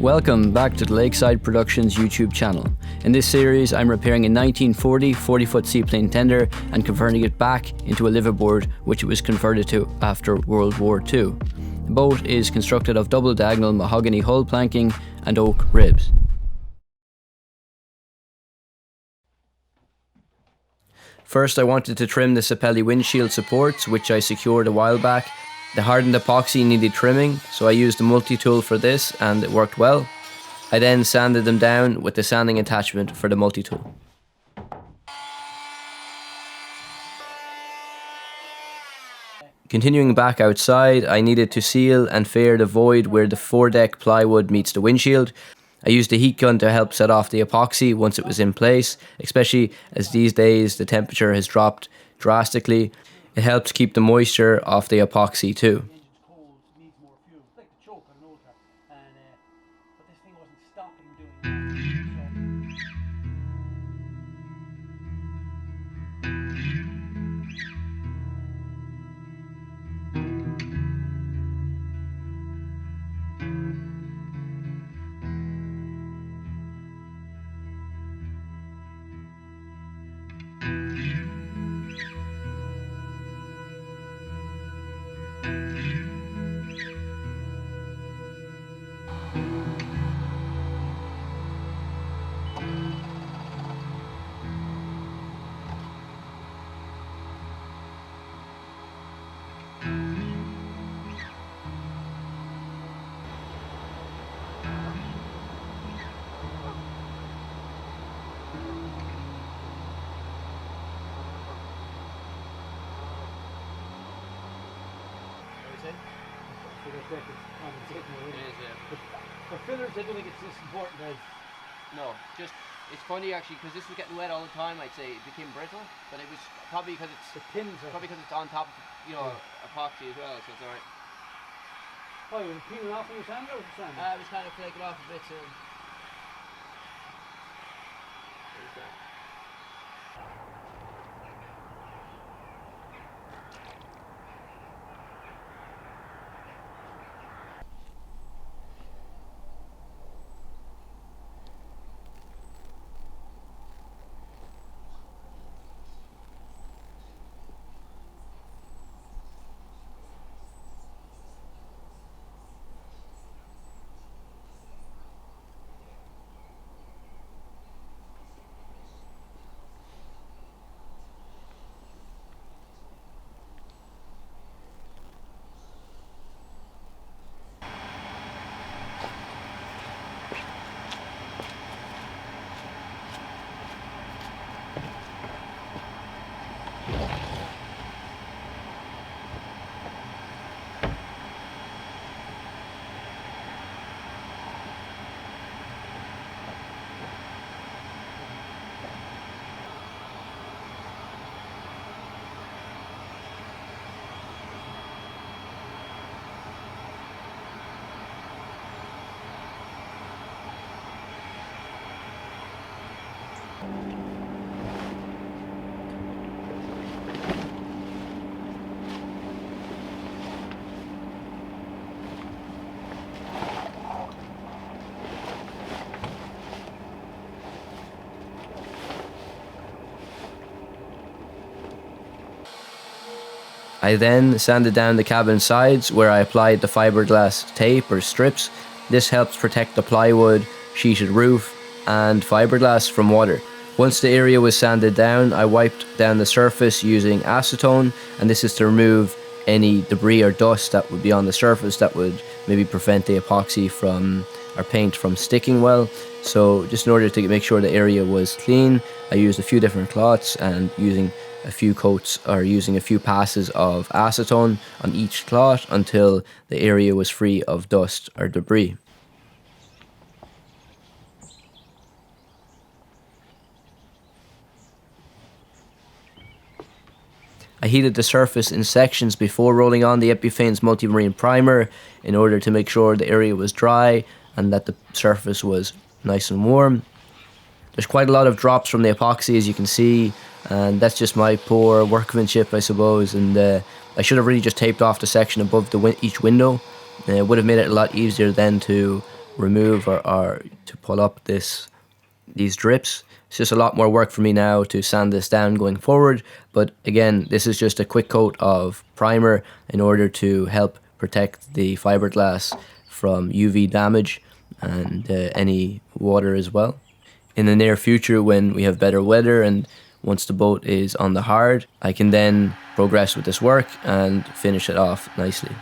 Welcome back to the Lakeside Productions YouTube channel. In this series I'm repairing a 1940 40-foot seaplane tender and converting it back into a liveaboard, which it was converted to after World War II. The boat is constructed of double diagonal mahogany hull planking and oak ribs. First I wanted to trim the Sapelli windshield supports, which I secured a while back. The hardened epoxy needed trimming, so I used a multi-tool for this and it worked well. I then sanded them down with the sanding attachment for the multi-tool. Continuing back outside, I needed to seal and fair the void where the foredeck plywood meets the windshield. I used a heat gun to help set off the epoxy once it was in place, especially as these days the temperature has dropped drastically. It helps keep the moisture off the epoxy too. For fillers, I don't think it's this important as... No, just, it's funny actually, because this was getting wet all the time, I'd say it became brittle, but it was probably because it's... The pins are... Probably because it's on top of, you know, epoxy as well, so it's alright. Oh, was it peeling off on your sander or was it sand? It was kind of flaking off a bit, so... I then sanded down the cabin sides where I applied the fiberglass tape or strips. This helps protect the plywood, sheeted roof and fiberglass from water. Once the area was sanded down, I wiped down the surface using acetone, and this is to remove any debris or dust that would be on the surface that would maybe prevent the epoxy from or paint from sticking well. So just in order to make sure the area was clean, I used a few different cloths and using a few coats or using a few passes of acetone on each cloth until the area was free of dust or debris. I heated the surface in sections before rolling on the Epiphanes multimarine primer in order to make sure the area was dry and that the surface was nice and warm. There's quite a lot of drops from the epoxy, as you can see, and that's just my poor workmanship, I suppose. And I should have really just taped off the section above each window. It would have made it a lot easier then to remove or to pull up these drips. It's just a lot more work for me now to sand this down going forward, but again, this is just a quick coat of primer in order to help protect the fiberglass from UV damage and any water as well. In the near future, when we have better weather and once the boat is on the hard, I can then progress with this work and finish it off nicely.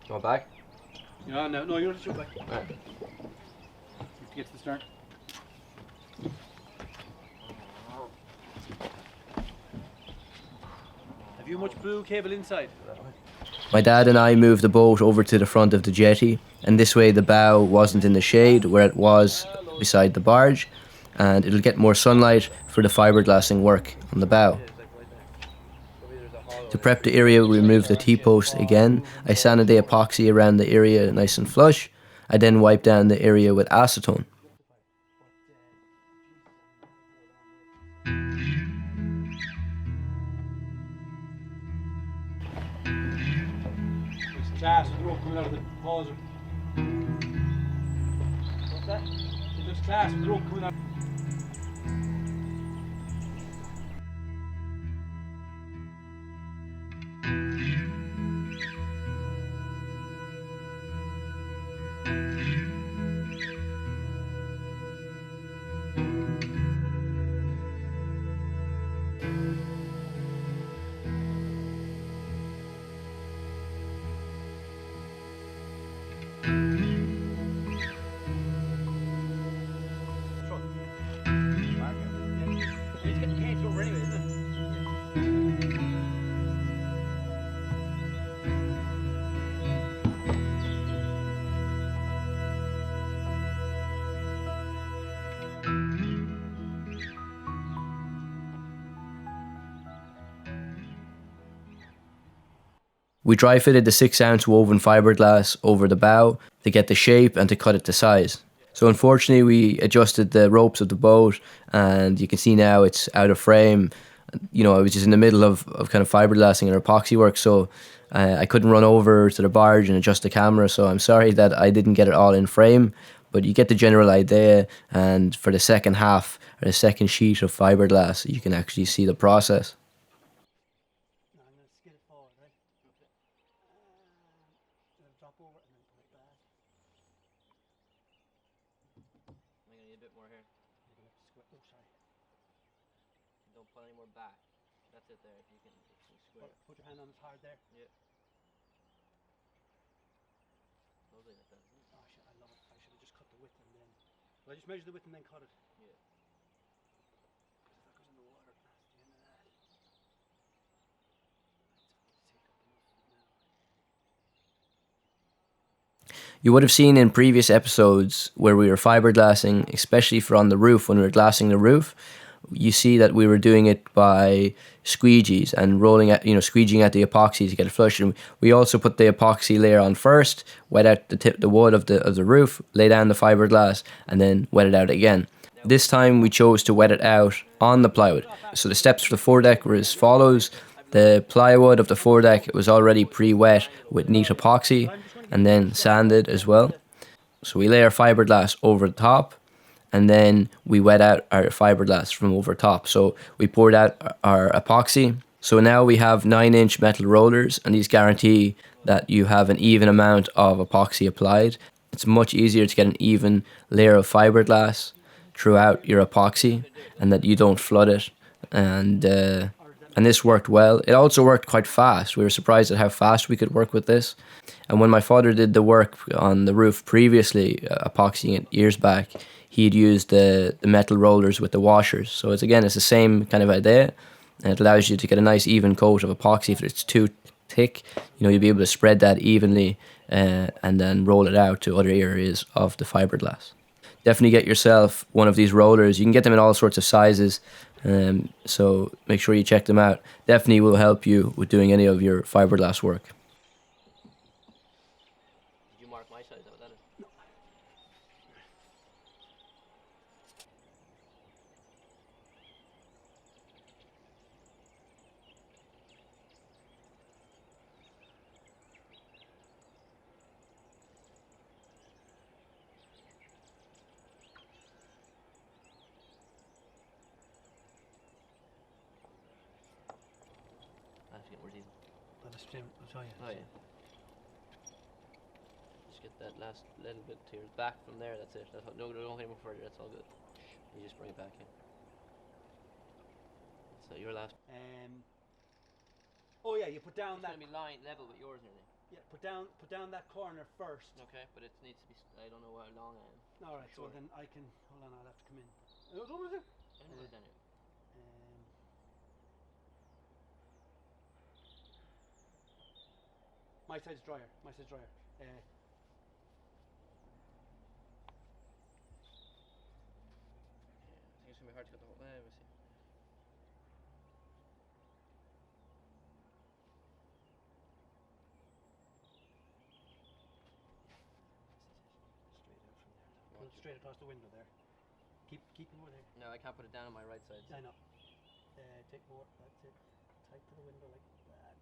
Go back? Yeah, no, you're just back. Right. You have to get to the stern. Have you much blue cable inside? My dad and I moved the boat over to the front of the jetty, and this way the bow wasn't in the shade where it was beside the barge, and it'll get more sunlight for the fiberglassing work on the bow. To prep the area, we removed the T-post again. I sanded the epoxy around the area nice and flush. I then wiped down the area with acetone. There's class with the rope coming out of the hawser. What's that? There's class with the rope coming out. We dry fitted the 6-ounce woven fiberglass over the bow to get the shape and to cut it to size. So unfortunately we adjusted the ropes of the boat and you can see now it's out of frame. You know, I was just in the middle of kind of fiberglassing and epoxy work, so I couldn't run over to the barge and adjust the camera, so I'm sorry that I didn't get it all in frame, but you get the general idea, and for the second half, or the second sheet of fiberglass, you can actually see the process. Drop over and then put it back. I'm gonna need a bit more here. You're gonna have to square. Oh, sorry. Don't pull any more back. That's it there. If you can square. Put your hand on it hard there. Yeah. Lovely like that, isn't it? Oh shit, I love it. I should have just cut the width and then. Well, I just measured the width and then cut it. Yeah. Because if that goes in the water, that's the end of that. It's supposed to take up enough now. You would have seen in previous episodes where we were fiberglassing, especially for on the roof, when we were glassing the roof, you see that we were doing it by squeegees and rolling at, squeegeeing at the epoxy to get it flush. And we also put the epoxy layer on first, wet out the wood of the roof, lay down the fiberglass, and then wet it out again. This time we chose to wet it out on the plywood. So the steps for the foredeck were as follows. The plywood of the foredeck was already pre-wet with neat epoxy and then sanded as well. So we lay our fiberglass over the top, and then we wet out our fiberglass from over top. So we poured out our epoxy. So now we have 9-inch metal rollers, and these guarantee that you have an even amount of epoxy applied. It's much easier to get an even layer of fiberglass throughout your epoxy, and that you don't flood it. And this worked well. It also worked quite fast. We were surprised at how fast we could work with this. And when my father did the work on the roof previously, epoxying it years back, he'd used the metal rollers with the washers. So it's the same kind of idea, and it allows you to get a nice even coat of epoxy. If it's too thick, you'll be able to spread that evenly and then roll it out to other areas of the fiberglass. Definitely get yourself one of these rollers. You can get them in all sorts of sizes, so make sure you check them out. Definitely will help you with doing any of your fiberglass work. Did you mark my size? Is that what that is? No. I'll show you. Oh yeah. Just get that last little bit to your back from there. That's it. That's all, no, don't go any more further. That's all good. You just bring it back in. So your last. Oh yeah, you put down It's that. gonna be line level with yours nearly. Yeah, put down that corner first. Okay, but it needs to be. I don't know how long I am. All right, Sure. so then I can. Hold on, I'll have to come in. What was it? I don't know down here. My side's drier. My side's drier. I think it's gonna be hard to get the whole. Let me see. Pull it straight across the window there. Keep it over there. No, I can't put it down on my right side. I know. Take more. That's it. Tight to the window like that.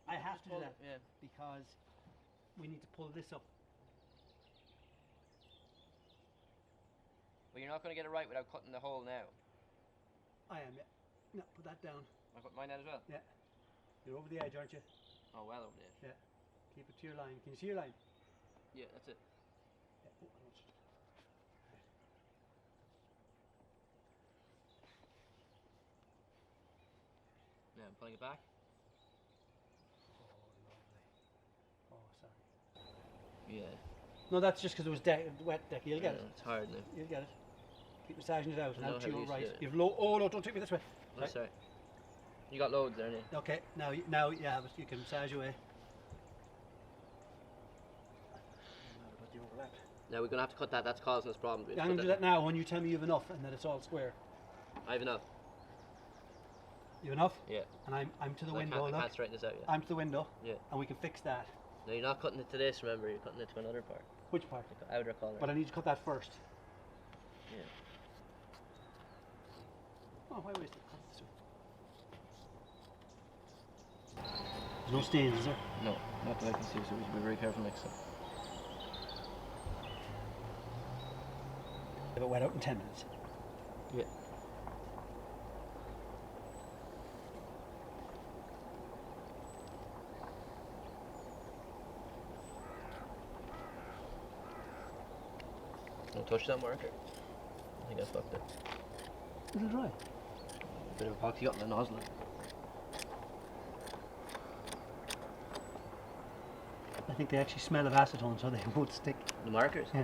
I have to do that because we need to pull this up. But you're not going to get it right without cutting the hole now. I am, yeah. No, put that down. I put mine out as well? Yeah. You're over the edge, aren't you? Oh, well over there. Yeah. Keep it to your line. Can you see your line? Yeah, that's it. Yeah. Now I'm pulling it back. Oh, sorry. Yeah. No, that's just because it was wet deck. You'll get it. It's hard now. You'll get it. Keep massaging it out. I know Out how to your we used to right. do it. You've low. Oh no! Don't take me this way. Oh, sorry. You got loads there, didn't you? Okay. Now, yeah, but you can massage away. Now we're going to have to cut that. That's causing us problems. Yeah, I'm going to do that now when you tell me you've enough and that it's all square. I have enough. You enough? Yeah. And I'm to the So window. I Look. can't straighten this out yet. I'm to the window. Yeah. And we can fix that. No, you're not cutting it to this, remember, you're cutting it to another part. Which part? The outer corner. But I need to cut that first. Yeah. Oh, why waste it? Cut it this way. There's no stains, is there? No, not that I can see, so we should be very careful next time. Have it wet out in 10 minutes. Yeah. Don't touch that marker. I think I fucked it. Is it dry? Bit of epoxy got in the nozzle. I think they actually smell of acetone, so they won't stick. The markers? Yeah.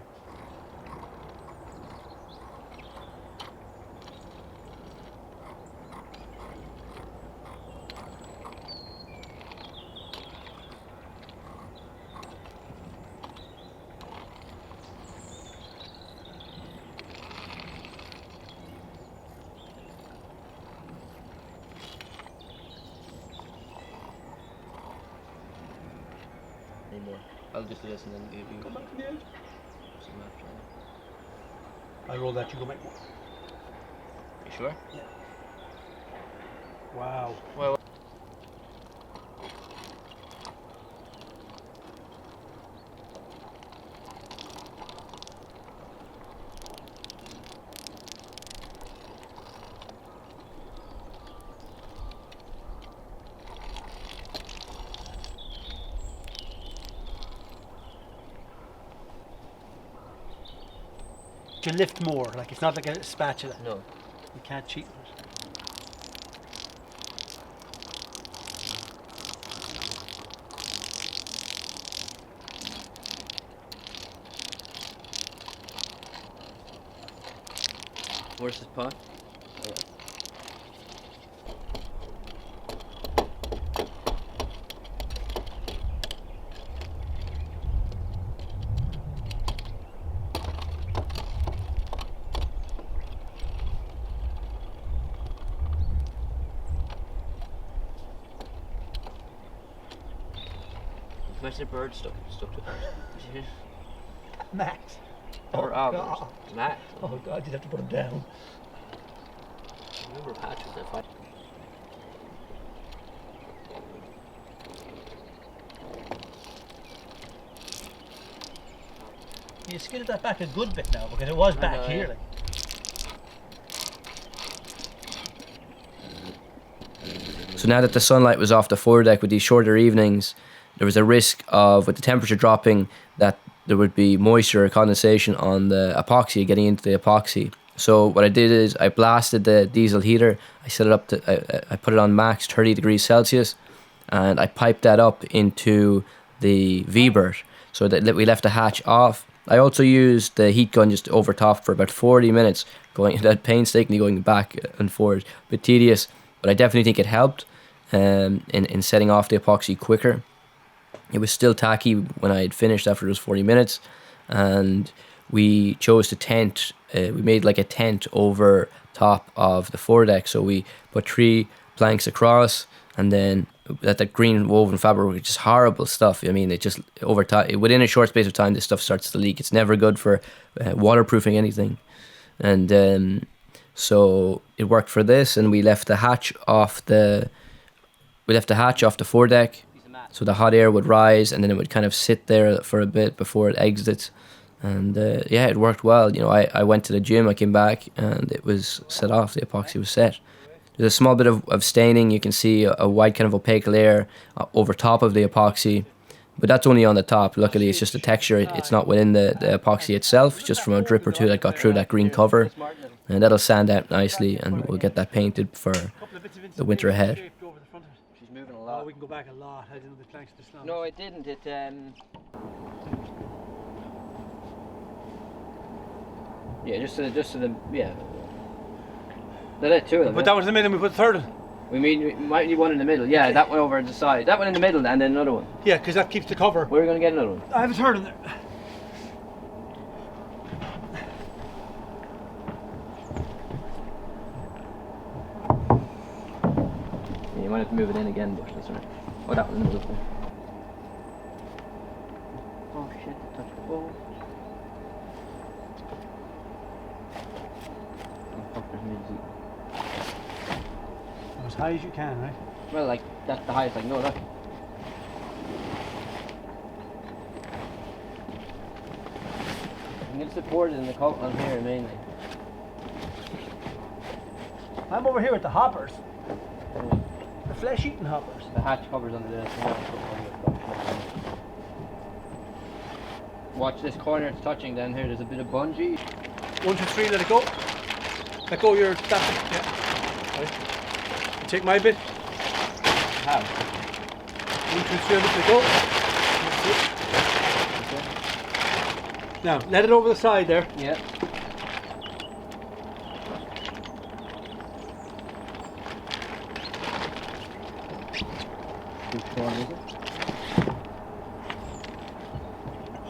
I'll just do this and then you Come back to the edge. some after. I roll that, you go make more. You sure? Yeah. Wow. Well. You lift more, like it's not like a spatula. No. You can't cheat with it. Where's this pot? Imagine a bird stuck to it. Max. Or God. Max. Oh God, you'd have to put him down. I remember Patch was there fighting. You skidded that back a good bit now because it was I back know, here. yeah. Like. So now that the sunlight was off the foredeck with these shorter evenings, there was a risk of, with the temperature dropping, that there would be moisture or condensation on the epoxy, getting into the epoxy. So what I did is I blasted the diesel heater. I set it up to, I put it on max 30 degrees Celsius, and I piped that up into the V-berth so that we left the hatch off. I also used the heat gun just over top for about 40 minutes, going that painstakingly going back and forth, a bit tedious, but I definitely think it helped in setting off the epoxy quicker. It was still tacky when I had finished after those 40 minutes, and we chose to tent. We made like a tent over top of the foredeck, so we put 3 planks across, and then that green woven fabric, which is horrible stuff. I mean, it just over time, within a short space of time, this stuff starts to leak. It's never good for waterproofing anything, and so it worked for this. And we left the hatch off the foredeck, so the hot air would rise, and then it would kind of sit there for a bit before it exits. And yeah, it worked well. You know, I went to the gym, I came back, and it was set off. The epoxy was set. There's a small bit of staining. You can see a white kind of opaque layer over top of the epoxy, but that's only on the top. Luckily, it's just a texture. It's not within the epoxy itself. It's just from a drip or two that got through that green cover, and that'll sand out nicely, and we'll get that painted for the winter ahead. She's moving a lot. Oh, we can go back a lot. I didn't know the planks this long. No, it didn't. It yeah, just to the yeah. That's it, 2 of them. But that was the middle. We put the third one. We might need one in the middle. Yeah, that one over the side. That one in the middle, and then another one. Yeah, because that keeps the cover. We're gonna get another one. I have a third in there. Yeah, you might have to move it in again, but that's alright. Oh, that one in the middle. Oh shit! Touch the ball. Oh fuck! There's music. As high as you can, right? Well, like that's the highest I can go. Look. I'm gonna support it in the coat on here mainly. I'm over here with the hoppers. The flesh-eating hoppers. The hatch covers under this. Watch this corner, it's touching down here. There's a bit of bungee. 1, 2, 3, let it go. Let go your that bit. Yeah. Right. Take my bit. How? 1, 2, 3, let it go. That's it. Now, let it over the side there. Yeah. Which one is it?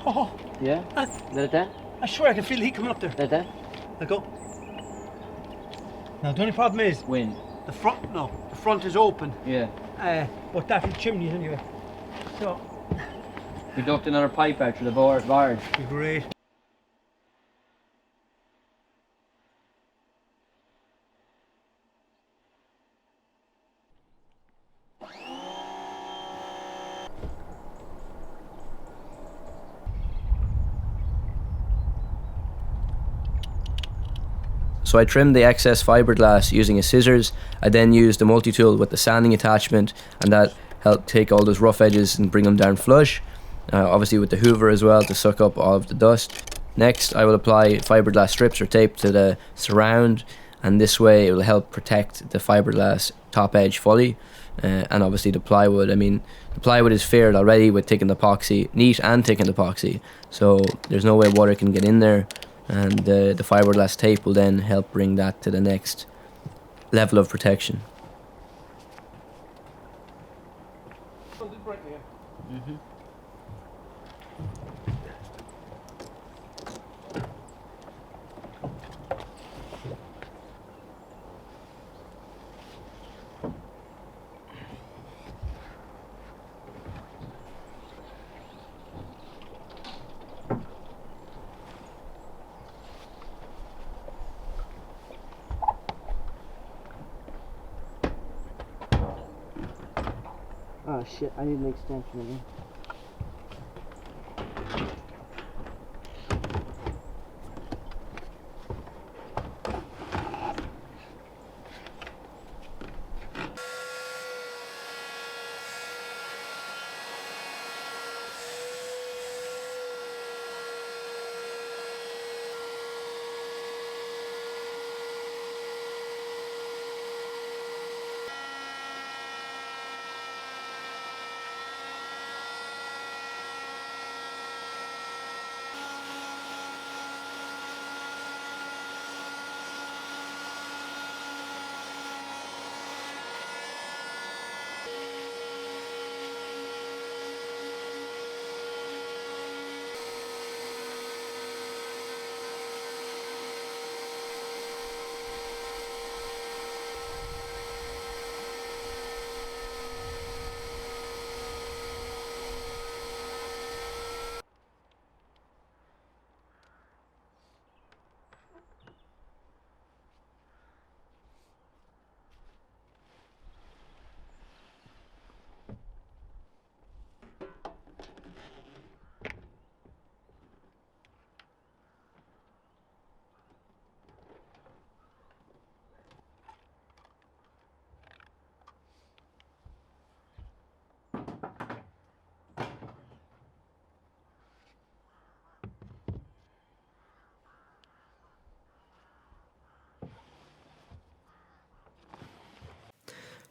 Oh, Yeah? Let it down? I swear I can feel the heat coming up there. Let it down? Let go. Now, the only problem is Wind. the front. No, the front is open. Yeah. But that's the chimneys anyway. So. We ducked another pipe out through the barge. Great. So I trimmed the excess fiberglass using a scissors. I then used a multi-tool with the sanding attachment, and that helped take all those rough edges and bring them down flush. Obviously with the hoover as well to suck up all of the dust. Next I will apply fiberglass strips or tape to the surround, and this way it will help protect the fiberglass top edge fully. And obviously the plywood, I mean the plywood is faired already with thickened epoxy, neat and thickened epoxy, so there's no way water can get in there. And the fiberglass tape will then help bring that to the next level of protection. Oh shit, I need an extension again.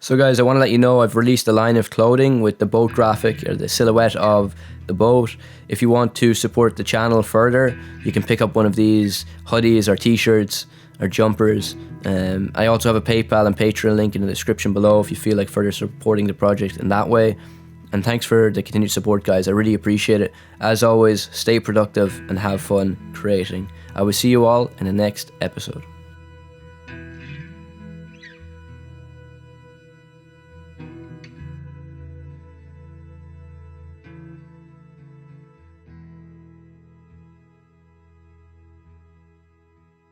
So guys, I want to let you know I've released a line of clothing with the boat graphic or the silhouette of the boat. If you want to support the channel further, you can pick up one of these hoodies or t-shirts or jumpers. I also have a PayPal and Patreon link in the description below if you feel like further supporting the project in that way. And thanks for the continued support, guys. I really appreciate it. As always, stay productive and have fun creating. I will see you all in the next episode.